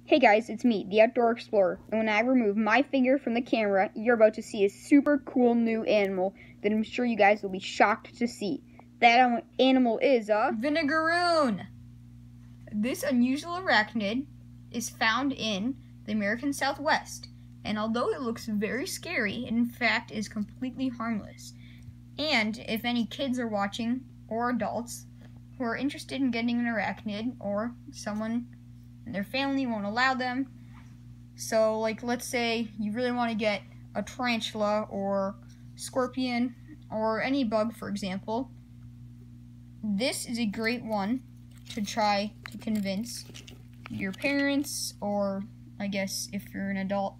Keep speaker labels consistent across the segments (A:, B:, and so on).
A: Hey guys, it's me, the Outdoor Explorer, and when I remove my finger from the camera, you're about to see a super cool new animal that I'm sure you guys will be shocked to see. That animal is a
B: Vinegaroon! This unusual arachnid is found in the American Southwest, and although it looks very scary, it in fact is completely harmless. And if any kids are watching, or adults, who are interested in getting an arachnid, or someone and their family won't allow them. So, like, let's say you really want to get a tarantula or scorpion or any bug, for example. This is a great one to try to convince your parents, or I guess if you're an adult,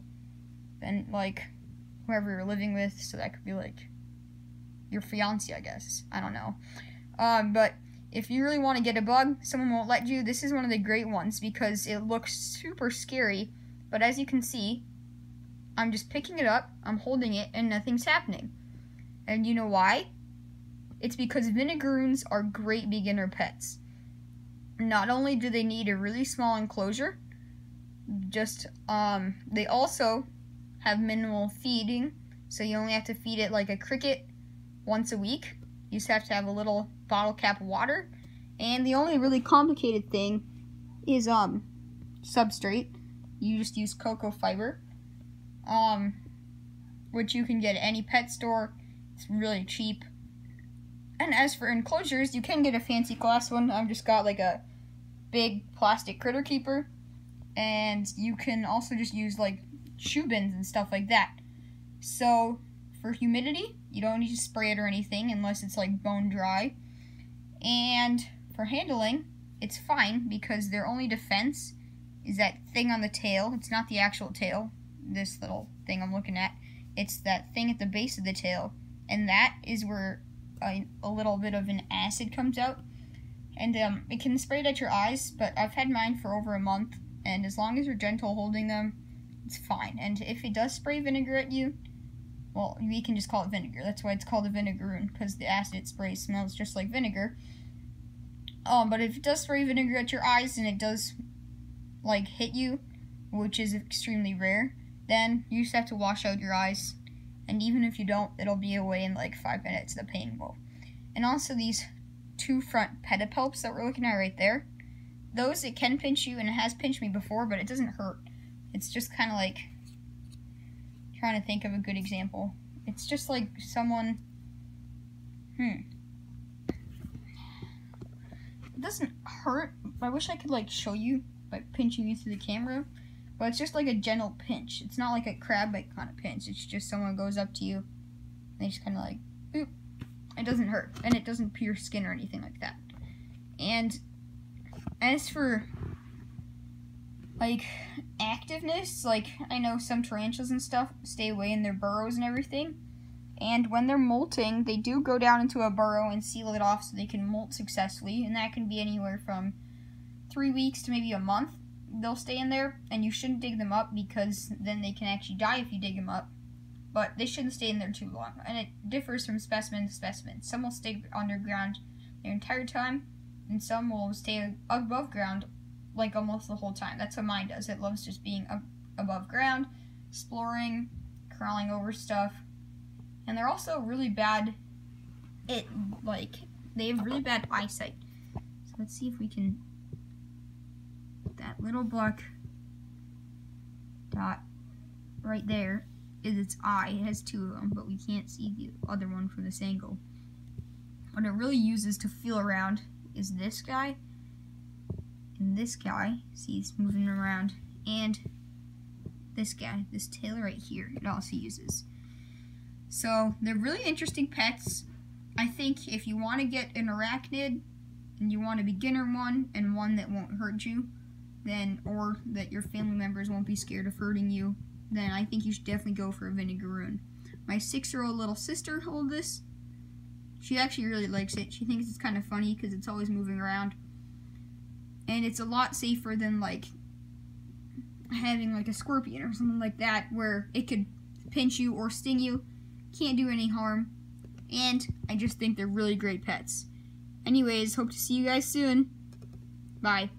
B: then like whoever you're living with. So that could be like your fiance, I guess. I don't know. But if you really want to get a bug, someone won't let you. This is one of the great ones because it looks super scary. But as you can see, I'm just picking it up, I'm holding it, and nothing's happening. And you know why? It's because vinegaroons are great beginner pets. Not only do they need a really small enclosure, they also have minimal feeding. So you only have to feed it like a cricket once a week. You just have to have a little bottle cap of water. And the only really complicated thing is substrate. You just use cocoa fiber, which you can get at any pet store. It's really cheap. And as for enclosures, you can get a fancy glass one. I've just got like a big plastic critter keeper. And you can also just use like shoe bins and stuff like that. So for humidity, you don't need to spray it or anything unless it's like bone dry. And for handling, it's fine because their only defense is that thing on the tail. It's not the actual tail, this little thing I'm looking at. It's that thing at the base of the tail. And that is where a little bit of an acid comes out. And it can spray it at your eyes, but I've had mine for over a month. And as long as you're gentle holding them, it's fine. And if it does spray vinegar at you, well, we can just call it vinegar. That's why it's called a vinegaroon, because the acid it sprays smells just like vinegar. But if it does spray vinegar at your eyes and it does, like, hit you, which is extremely rare, then you just have to wash out your eyes. And even if you don't, it'll be away in like 5 minutes, the pain will. And also these two front pedipalps that we're looking at right there, those, it can pinch you, and it has pinched me before, but it doesn't hurt. It's just kind of like, trying to think of a good example. It's just like someone, it doesn't hurt. I wish I could like show you by pinching you through the camera, but it's just like a gentle pinch. It's not like a crab bite kind of pinch. It's just someone goes up to you, and they just kind of like, boop. It doesn't hurt, and it doesn't pierce skin or anything like that. And as for like activeness, like I know some tarantulas and stuff stay away in their burrows and everything, and when they're molting, they do go down into a burrow and seal it off so they can molt successfully, and that can be anywhere from 3 weeks to maybe a month. They'll stay in there, and you shouldn't dig them up because then they can actually die if you dig them up, but they shouldn't stay in there too long, and it differs from specimen to specimen. Some will stay underground their entire time, and some will stay above ground like almost the whole time. That's what mine does. It loves just being above ground, exploring, crawling over stuff. And they're also really bad they have really bad eyesight. So let's see if we can, that little black dot right there is its eye. It has two of them, but we can't see the other one from this angle. What it really uses to feel around is this guy. And this guy, see, he's moving around, and this guy, this tail right here, it also uses. So they're really interesting pets. I think if you want to get an arachnid, and you want a beginner one, and one that won't hurt you, then, or that your family members won't be scared of hurting you, then I think you should definitely go for a vinegaroon. My 6-year-old little sister holds this. She actually really likes it. She thinks it's kind of funny because it's always moving around. And it's a lot safer than like having like a scorpion or something like that where it could pinch you or sting you. Can't do any harm. And I just think they're really great pets. Anyways, hope to see you guys soon. Bye.